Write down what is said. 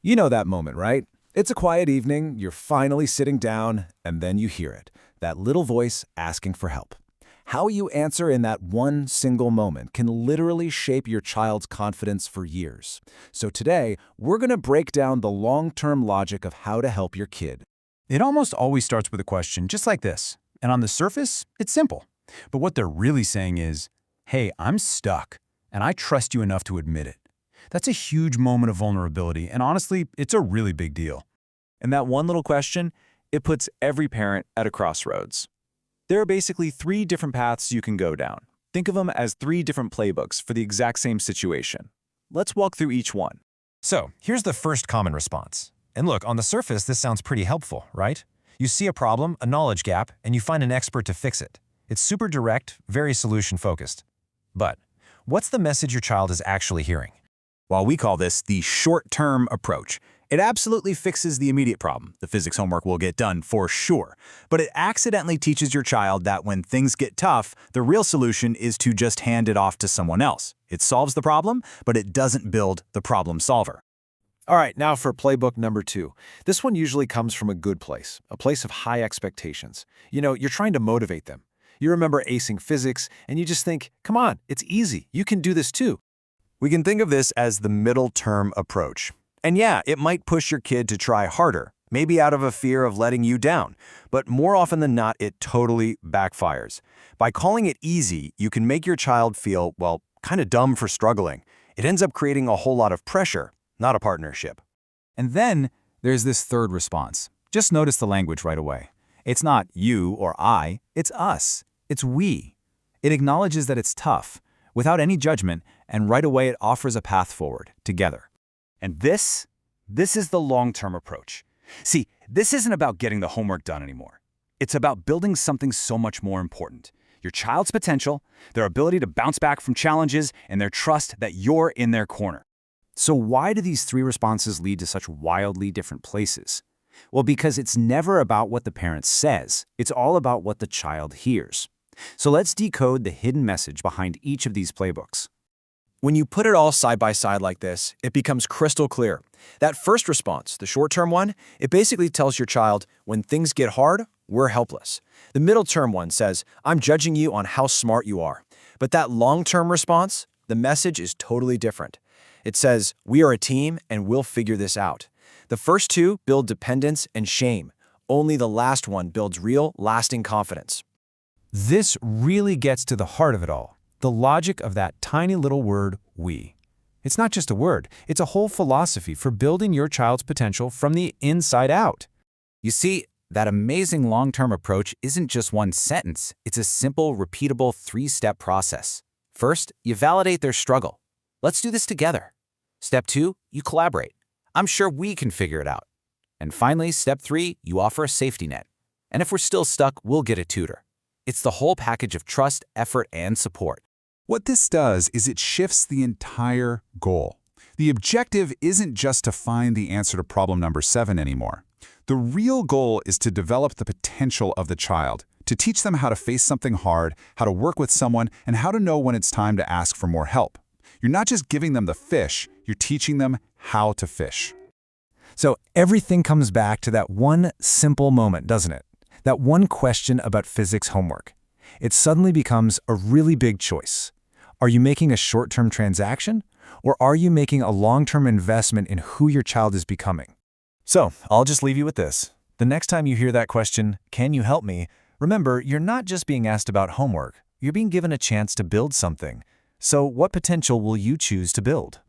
You know that moment, right? It's a quiet evening, you're finally sitting down, and then you hear it, that little voice asking for help. How you answer in that one single moment can literally shape your child's confidence for years. So today, we're going to break down the long-term logic of how to help your kid. It almost always starts with a question just like this. And on the surface, it's simple. But what they're really saying is, hey, I'm stuck, and I trust you enough to admit it. That's a huge moment of vulnerability, and honestly, it's a really big deal. And that one little question, it puts every parent at a crossroads. There are basically three different paths you can go down. Think of them as three different playbooks for the exact same situation. Let's walk through each one. So, here's the first common response. And look, on the surface, this sounds pretty helpful, right? You see a problem, a knowledge gap, and you find an expert to fix it. It's super direct, very solution-focused. But what's the message your child is actually hearing? While we call this the short-term approach, it absolutely fixes the immediate problem. The physics homework will get done for sure. But it accidentally teaches your child that when things get tough, the real solution is to just hand it off to someone else. It solves the problem, but it doesn't build the problem solver. All right, now for playbook number 2. This one usually comes from a good place, a place of high expectations. You're trying to motivate them. You remember acing physics, and you just think, come on, it's easy. You can do this too. We can think of this as the middle-term approach. And yeah, it might push your kid to try harder, maybe out of a fear of letting you down. But more often than not, it totally backfires. By calling it easy, you can make your child feel, well, kind of dumb for struggling. It ends up creating a whole lot of pressure, not a partnership. And then there's this third response. Just notice the language right away. It's not you or I, it's us. It's we. It acknowledges that it's tough, without any judgment, and right away it offers a path forward, together. And this is the long-term approach. See, this isn't about getting the homework done anymore. It's about building something so much more important. Your child's potential, their ability to bounce back from challenges, and their trust that you're in their corner. So why do these three responses lead to such wildly different places? Well, because it's never about what the parent says. It's all about what the child hears. So let's decode the hidden message behind each of these playbooks. When you put it all side by side like this, it becomes crystal clear. That first response, the short-term one, it basically tells your child, when things get hard, we're helpless. The middle-term one says, I'm judging you on how smart you are. But that long-term response, the message is totally different. It says, we are a team and we'll figure this out. The first two build dependence and shame. Only the last one builds real, lasting confidence. This really gets to the heart of it all, the logic of that tiny little word, we. It's not just a word, it's a whole philosophy for building your child's potential from the inside out. You see, that amazing long-term approach isn't just one sentence, it's a simple, repeatable three-step process. First, you validate their struggle. Let's do this together. Step 2, you collaborate. I'm sure we can figure it out. And finally, step 3, you offer a safety net. And if we're still stuck, we'll get a tutor. It's the whole package of trust, effort, and support. What this does is it shifts the entire goal. The objective isn't just to find the answer to problem number 7 anymore. The real goal is to develop the potential of the child, to teach them how to face something hard, how to work with someone, and how to know when it's time to ask for more help. You're not just giving them the fish, you're teaching them how to fish. So everything comes back to that one simple moment, doesn't it? That one question about physics homework. It suddenly becomes a really big choice. Are you making a short-term transaction, or are you making a long-term investment in who your child is becoming? So, I'll just leave you with this. The next time you hear that question, can you help me? Remember, you're not just being asked about homework. You're being given a chance to build something. So, what potential will you choose to build?